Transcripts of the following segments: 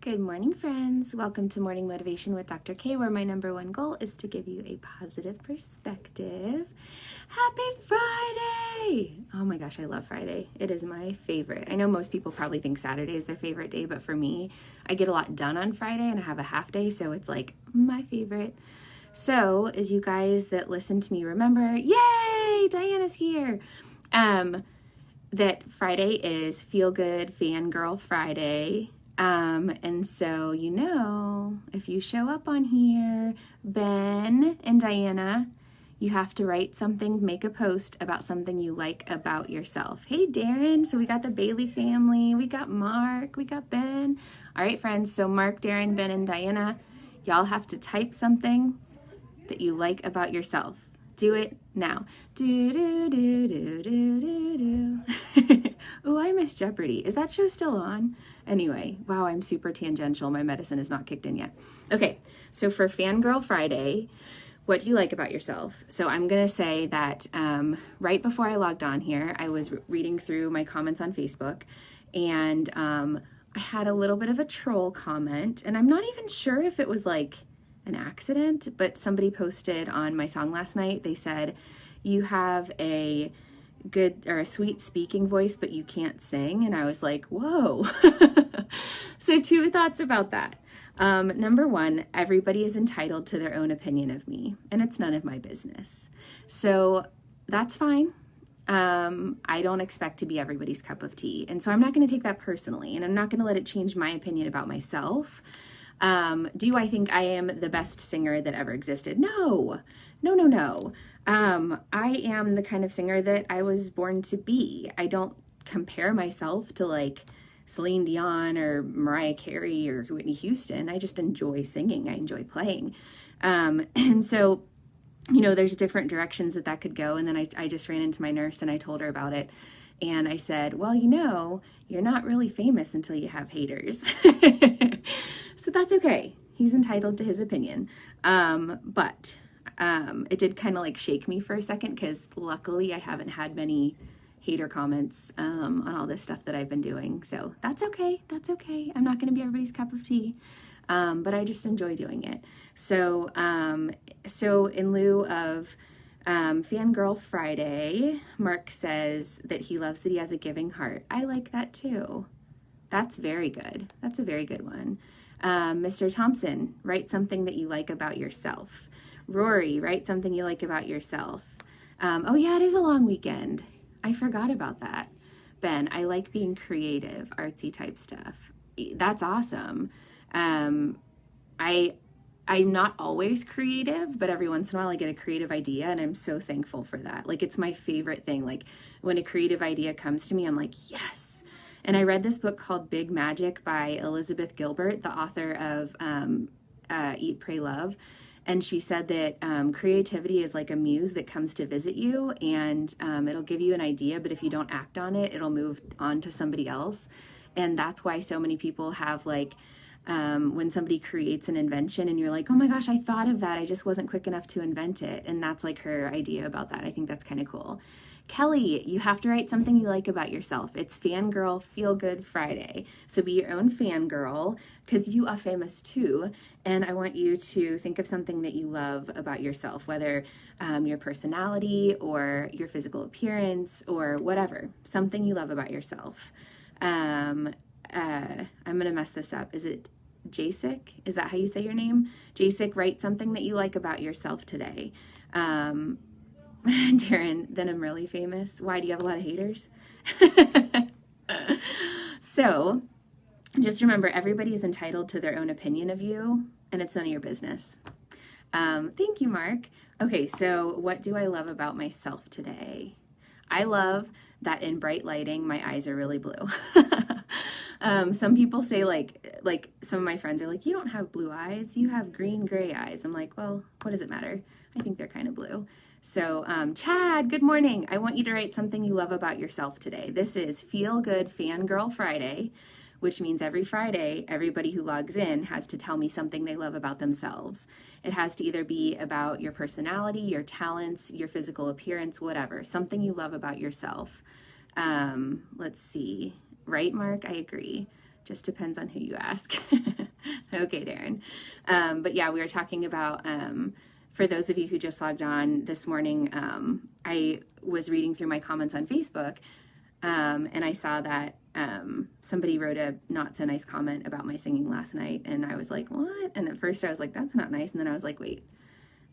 Good morning, friends. Welcome to Morning Motivation with Dr. K, where my number one goal is to give you a positive perspective. Happy Friday! Oh my gosh, I love Friday. It is my favorite. I know most people probably think Saturday is their favorite day, but for me, I get a lot done on Friday and I have a half day, so it's like my favorite. So, as you guys that listen to me remember, yay, Diana's here. That Friday is Feel Good Fangirl Friday. And so, if you show up on here, Ben and Diana, you have to write something, make a post about something you like about yourself. Hey, Darren. So we got the Bailey family. We got Mark. We got Ben. All right, friends. So Mark, Darren, Ben, and Diana, y'all have to type something that you like about yourself. Do it now. Do, do, do, do, do, do, do. Oh, I miss Jeopardy. Is that show still on? Anyway, wow, I'm super tangential. My medicine is not kicked in yet. Okay, so for Fangirl Friday, what do you like about yourself? So I'm going to say that right before I logged on here, I was reading through my comments on Facebook, and I had a little bit of a troll comment, and I'm not even sure if it was like an accident, but somebody posted on my song last night. They said, you have a good or a sweet speaking voice, but you can't sing. And I was like, whoa. So two thoughts about that. Number one, everybody is entitled to their own opinion of me, and it's none of my business. So that's fine. I don't expect to be everybody's cup of tea. And so I'm not going to take that personally, and I'm not going to let it change my opinion about myself. Do I think I am the best singer that ever existed? No. I am the kind of singer that I was born to be. I don't compare myself to like Celine Dion or Mariah Carey or Whitney Houston. I just enjoy singing. I enjoy playing. And so, there's different directions that could go. And then I just ran into my nurse and I told her about it. And I said, well, you're not really famous until you have haters. So that's okay. He's entitled to his opinion. But it did kind of like shake me for a second because luckily I haven't had many hater comments on all this stuff that I've been doing. So that's okay. That's okay. I'm not going to be everybody's cup of tea. But I just enjoy doing it. So in lieu of Fangirl Friday, Mark says that he loves that he has a giving heart. I like that too. That's very good. That's a very good one. Mr. Thompson, write something that you like about yourself. Rory, write something you like about yourself. Oh yeah, it is a long weekend. I forgot about that. Ben, I like being creative, artsy type stuff. That's awesome. I'm not always creative, but every once in a while I get a creative idea, and I'm so thankful for that. Like, it's my favorite thing. Like, when a creative idea comes to me, I'm like, yes. And I read this book called Big Magic by Elizabeth Gilbert, the author of Eat, Pray, Love. And she said that creativity is like a muse that comes to visit you, and it'll give you an idea, but if you don't act on it, it'll move on to somebody else. And that's why so many people have like, when somebody creates an invention and you're like, oh my gosh, I thought of that. I just wasn't quick enough to invent it. And that's like her idea about that. I think that's kind of cool. Kelly, you have to write something you like about yourself. It's Fangirl Feel Good Friday. So be your own fangirl because you are famous too. And I want you to think of something that you love about yourself, whether your personality or your physical appearance or whatever, something you love about yourself. I'm going to mess this up. Is it Jasik? Is that how you say your name? Jasik, write something that you like about yourself today. Darren, then I'm really famous. Why, do you have a lot of haters? So just remember, everybody is entitled to their own opinion of you, and it's none of your business. Thank you, Mark. Okay, so what do I love about myself today? I love that in bright lighting, my eyes are really blue. Some people say like some of my friends are like, you don't have blue eyes, you have green gray eyes. I'm like, well, what does it matter? I think they're kind of blue. So Chad, good morning. I want you to write something you love about yourself today. This is Feel Good Fangirl Friday, which means every Friday, everybody who logs in has to tell me something they love about themselves. It has to either be about your personality, your talents, your physical appearance, whatever, something you love about yourself. Let's see. Right, Mark? I agree. Just depends on who you ask. Okay, Darren. But yeah, we were talking about, for those of you who just logged on this morning, I was reading through my comments on Facebook, and I saw that somebody wrote a not so nice comment about my singing last night, and I was like, what? And at first I was like, that's not nice. And then I was like, wait,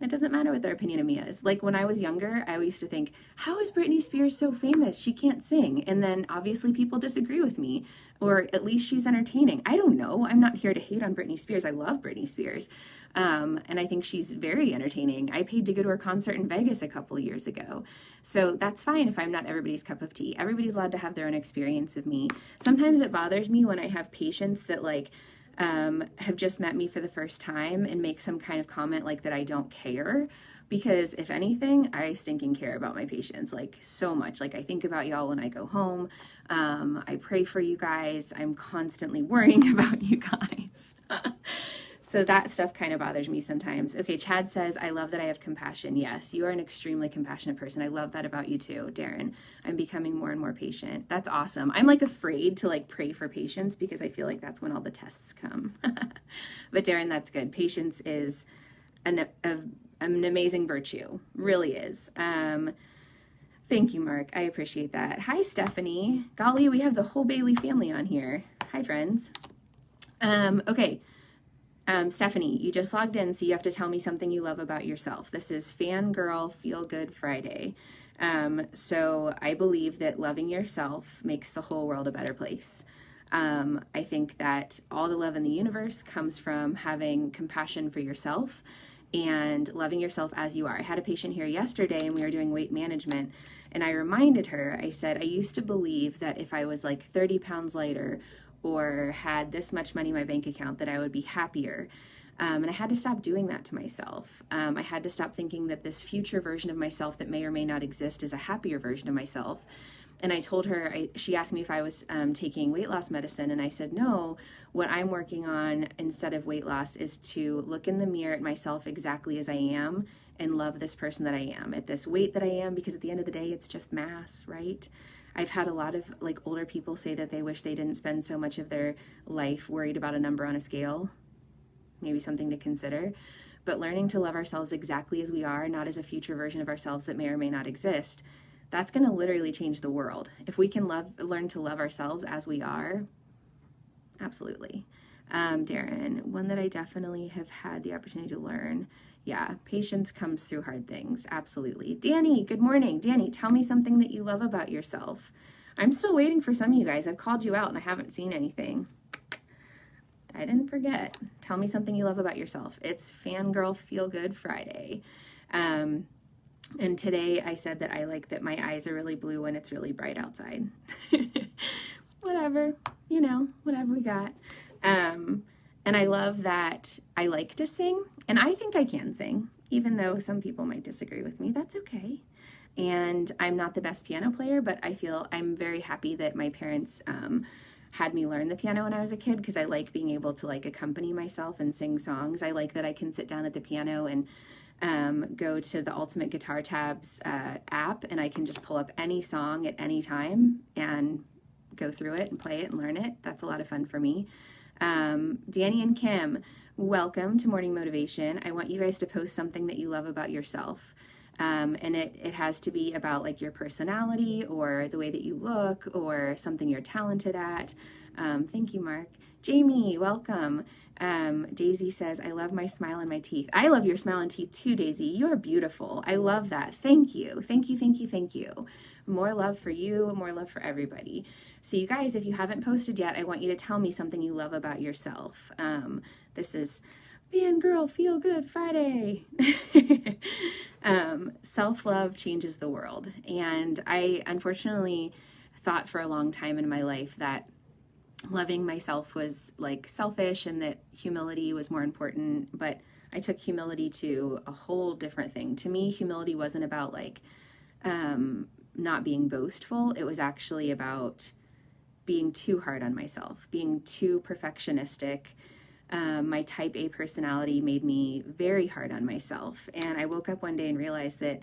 it doesn't matter what their opinion of me is. Like when I was younger, I used to think, how is Britney Spears so famous? She can't sing. And then obviously people disagree with me, or at least she's entertaining. I don't know. I'm not here to hate on Britney Spears. I love Britney Spears. And I think she's very entertaining. I paid to go to her concert in Vegas a couple years ago. So that's fine if I'm not everybody's cup of tea. Everybody's allowed to have their own experience of me. Sometimes it bothers me when I have patients that like, have just met me for the first time and make some kind of comment like that I don't care, because if anything, I stinking care about my patients like so much. Like I think about y'all when I go home. I pray for you guys. I'm constantly worrying about you guys. So that stuff kind of bothers me sometimes. Okay, Chad says, I love that I have compassion. Yes, you are an extremely compassionate person. I love that about you too, Darren. I'm becoming more and more patient. That's awesome. I'm like afraid to like pray for patience because I feel like that's when all the tests come. But Darren, that's good. Patience is an amazing virtue. Really is. Thank you, Mark. I appreciate that. Hi, Stephanie. Golly, we have the whole Bailey family on here. Hi, friends. Okay. Stephanie, you just logged in, so you have to tell me something you love about yourself. This is Fangirl Feel Good Friday. So I believe that loving yourself makes the whole world a better place. I think that all the love in the universe comes from having compassion for yourself and loving yourself as you are. I had a patient here yesterday and we were doing weight management, and I reminded her, I said, I used to believe that if I was like 30 pounds lighter or had this much money in my bank account that I would be happier. And I had to stop doing that to myself. I had to stop thinking that this future version of myself that may or may not exist is a happier version of myself. And I told her, she asked me if I was taking weight loss medicine, and I said, no, what I'm working on instead of weight loss is to look in the mirror at myself exactly as I am and love this person that I am, at this weight that I am, because at the end of the day, it's just mass, right? I've had a lot of like older people say that they wish they didn't spend so much of their life worried about a number on a scale. Maybe something to consider. But learning to love ourselves exactly as we are, not as a future version of ourselves that may or may not exist, that's going to literally change the world. If we can learn to love ourselves as we are, absolutely. Darren, one that I definitely have had the opportunity to learn. Yeah, patience comes through hard things. Absolutely. Danny, good morning. Danny, tell me something that you love about yourself. I'm still waiting for some of you guys. I've called you out and I haven't seen anything. I didn't forget. Tell me something you love about yourself. It's Fangirl Feel Good Friday. And today I said that I like that my eyes are really blue when it's really bright outside. Whatever, whatever we got. And I love that I like to sing, and I think I can sing, even though some people might disagree with me. That's okay. And I'm not the best piano player, but I feel I'm very happy that my parents had me learn the piano when I was a kid, because I like being able to like accompany myself and sing songs. I like that I can sit down at the piano and go to the Ultimate Guitar Tabs app, and I can just pull up any song at any time and go through it and play it and learn it. That's a lot of fun for me. Danny and Kim, welcome to Morning Motivation. I want you guys to post something that you love about yourself. And it has to be about like your personality or the way that you look or something you're talented at. Thank you, Mark. Jamie, welcome. Daisy says, I love my smile and my teeth. I love your smile and teeth too, Daisy. You're beautiful. I love that. Thank you. Thank you, thank you, thank you. More love for you, more love for everybody. So you guys, if you haven't posted yet, I want you to tell me something you love about yourself. This is Fangirl Feel Good Friday. Self-love changes the world. And I unfortunately thought for a long time in my life that loving myself was like selfish and that humility was more important. But I took humility to a whole different thing. To me, humility wasn't about like not being boastful. It was actually about being too hard on myself, being too perfectionistic. My type A personality made me very hard on myself. And I woke up one day and realized that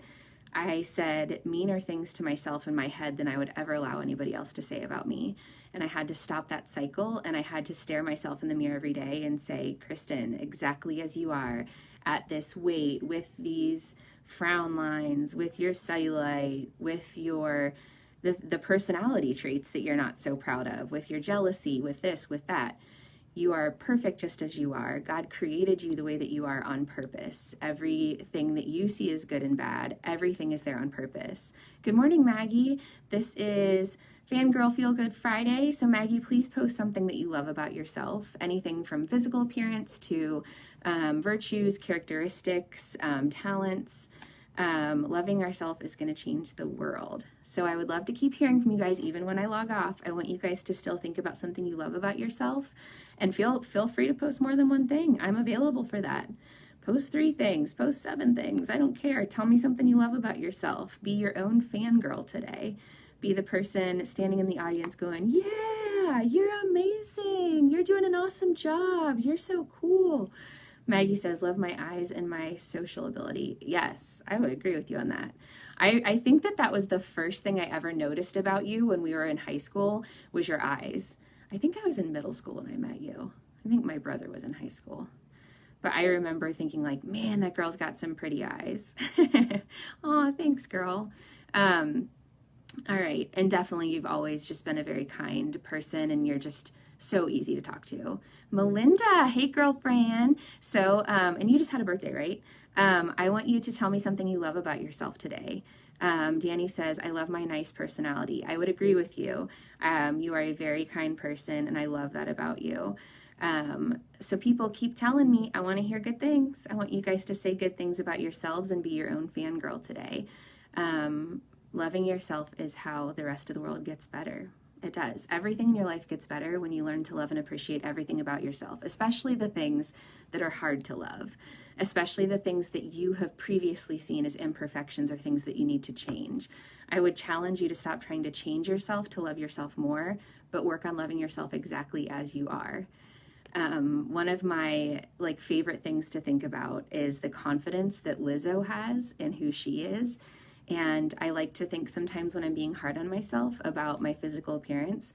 I said meaner things to myself in my head than I would ever allow anybody else to say about me. And I had to stop that cycle, and I had to stare myself in the mirror every day and say, Kristen, exactly as you are, at this weight, with these frown lines, with your cellulite, with your the personality traits that you're not so proud of, with your jealousy, with this, with that. You are perfect just as you are. God created you the way that you are on purpose. Everything that you see is good and bad. Everything is there on purpose. Good morning, Maggie. This is Fangirl Feel Good Friday. So Maggie, please post something that you love about yourself. Anything from physical appearance to virtues, characteristics, talents. Loving ourselves is going to change the world. So I would love to keep hearing from you guys even when I log off. I want you guys to still think about something you love about yourself, and feel free to post more than one thing. I'm available for that. Post 3 things, post 7 things. I don't care. Tell me something you love about yourself. Be your own fangirl today. Be the person standing in the audience going, yeah, you're amazing. You're doing an awesome job. You're so cool. Maggie says, love my eyes and my social ability. Yes, I would agree with you on that. I think that was the first thing I ever noticed about you when we were in high school was your eyes. I think I was in middle school when I met you. I think my brother was in high school. But I remember thinking like, man, that girl's got some pretty eyes. Aw, thanks, girl. All right. And definitely you've always just been a very kind person, and you're just so easy to talk to. Melinda, hey girlfriend. So, and you just had a birthday, right? I want you to tell me something you love about yourself today. Danny says, I love my nice personality. I would agree with you. You are a very kind person, and I love that about you. So people keep telling me, I want to hear good things. I want you guys to say good things about yourselves and be your own fangirl today. Loving yourself is how the rest of the world gets better. It does. Everything in your life gets better when you learn to love and appreciate everything about yourself, especially the things that are hard to love, especially the things that you have previously seen as imperfections or things that you need to change. I would challenge you to stop trying to change yourself to love yourself more, but work on loving yourself exactly as you are. One of my favorite things to think about is the confidence that Lizzo has in who she is. And I like to think sometimes when I'm being hard on myself about my physical appearance,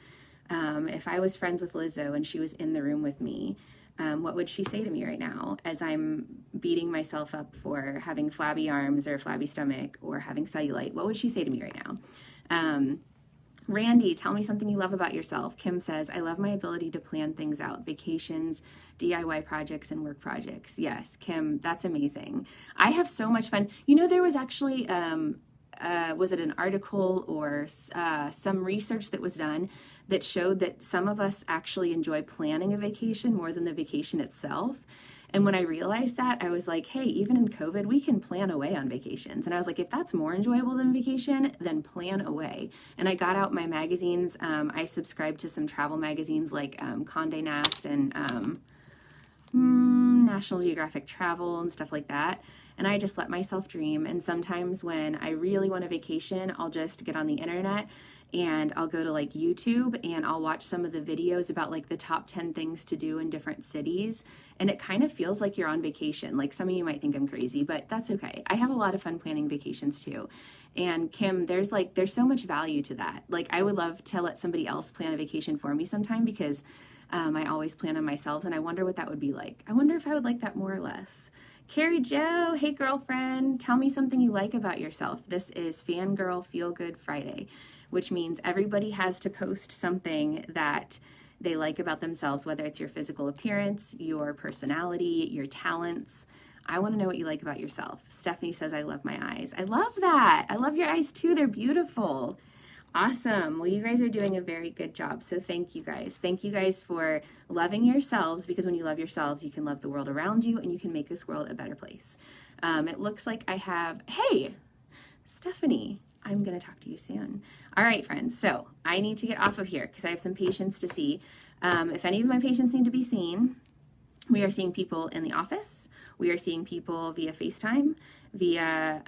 if I was friends with Lizzo and she was in the room with me, what would she say to me right now as I'm beating myself up for having flabby arms or flabby stomach or having cellulite? What would she say to me right now? Randy, tell me something you love about yourself. Kim says, I love my ability to plan things out, vacations, DIY projects, and work projects. Yes, Kim, that's amazing. I have so much fun. You know, there was actually, was it an article or some research that was done that showed that some of us actually enjoy planning a vacation more than the vacation itself. And when I realized that, I was like, hey, even in COVID, we can plan away on vacations. And I was like, if that's more enjoyable than vacation, then plan away. And I got out my magazines. I subscribed to some travel magazines like Condé Nast and National Geographic Travel and stuff like that. And I just let myself dream. And sometimes when I really want a vacation, I'll just get on the internet and I'll go to YouTube and I'll watch some of the videos about the top 10 things to do in different cities. And it kind of feels like you're on vacation. Some of you might think I'm crazy, but that's okay. I have a lot of fun planning vacations too. And Kim, there's so much value to that. I would love to let somebody else plan a vacation for me sometime because I always plan on myself, and I wonder what that would be like. I wonder if I would like that more or less. Carrie Jo, hey girlfriend, tell me something you like about yourself. This is Fangirl Feel Good Friday, which means everybody has to post something that they like about themselves, whether it's your physical appearance, your personality, your talents. I want to know what you like about yourself. Stephanie says, I love my eyes. I love that. I love your eyes too. They're beautiful. Awesome. Well, you guys are doing a very good job. So thank you guys. Thank you guys for loving yourselves, because when you love yourselves, you can love the world around you and you can make this world a better place. It looks like I have, hey, Stephanie, I'm going to talk to you soon. All right, friends. So I need to get off of here because I have some patients to see. If any of my patients need to be seen, we are seeing people in the office. We are seeing people via FaceTime, via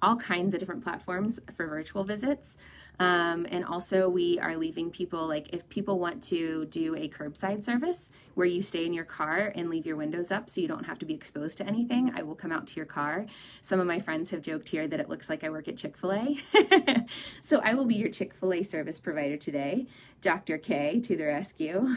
all kinds of different platforms for virtual visits. And also we are leaving people, like if people want to do a curbside service where you stay in your car and leave your windows up so you don't have to be exposed to anything, I will come out to your car. Some of my friends have joked here that it looks like I work at Chick-fil-A. So I will be your Chick-fil-A service provider today. Dr. K to the rescue.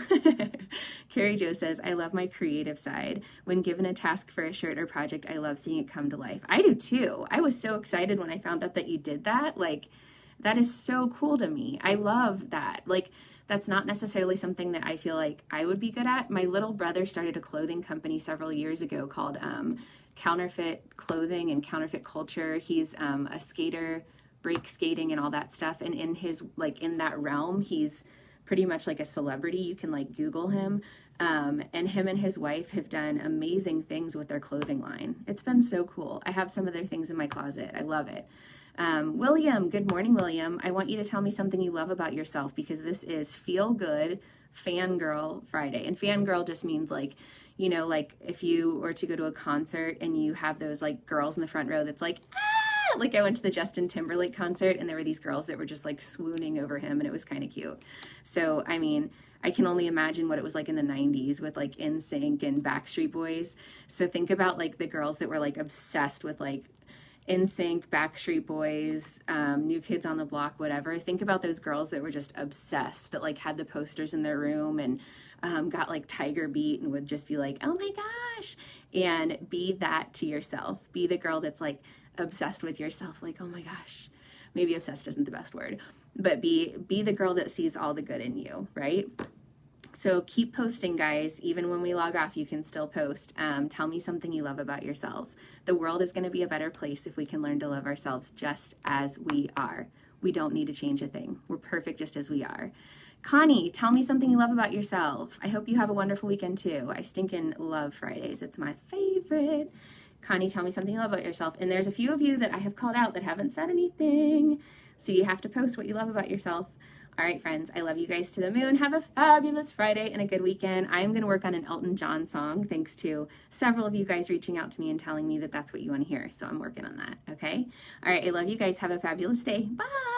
Carrie Jo says, I love my creative side. When given a task for a shirt or project, I love seeing it come to life. I do too. I was so excited when I found out that you did that. Like, that is so cool to me. I love that. Like, that's not necessarily something that I feel like I would be good at. My little brother started a clothing company several years ago called Counterfeit Clothing and Counterfeit Culture. He's a skater, break skating and all that stuff. And in his, like, in that realm, he's pretty much like a celebrity. You can like Google him. And him and his wife have done amazing things with their clothing line. It's been so cool. I have some of their things in my closet. I love it. William, good morning, William. I want you to tell me something you love about yourself because this is Feel Good Fangirl Friday. And fangirl just means like, you know, like if you were to go to a concert and you have those like girls in the front row that's like, ah, like I went to the Justin Timberlake concert and there were these girls that were just like swooning over him and it was kind of cute. So, I mean, I can only imagine what it was like in the 90s with like NSYNC and Backstreet Boys. So think about like the girls that were like obsessed with like NSYNC, Backstreet Boys, New Kids on the Block, whatever. Think about those girls that were just obsessed, that like had the posters in their room and got like Tiger Beat and would just be like, oh my gosh. And be that to yourself. Be the girl that's like obsessed with yourself, like, oh my gosh. Maybe obsessed isn't the best word, but be the girl that sees all the good in you, right? So keep posting, guys. Even when we log off, you can still post. Tell me something you love about yourselves. The world is going to be a better place if we can learn to love ourselves just as we are. We don't need to change a thing. We're perfect just as we are. Connie, tell me something you love about yourself. I hope you have a wonderful weekend too. I stinking love Fridays. It's my favorite. Connie, tell me something you love about yourself. And there's a few of you that I have called out that haven't said anything. So you have to post what you love about yourself. All right, friends, I love you guys to the moon. Have a fabulous Friday and a good weekend. I am going to work on an Elton John song, thanks to several of you guys reaching out to me and telling me that that's what you want to hear. So I'm working on that, okay? All right, I love you guys. Have a fabulous day. Bye.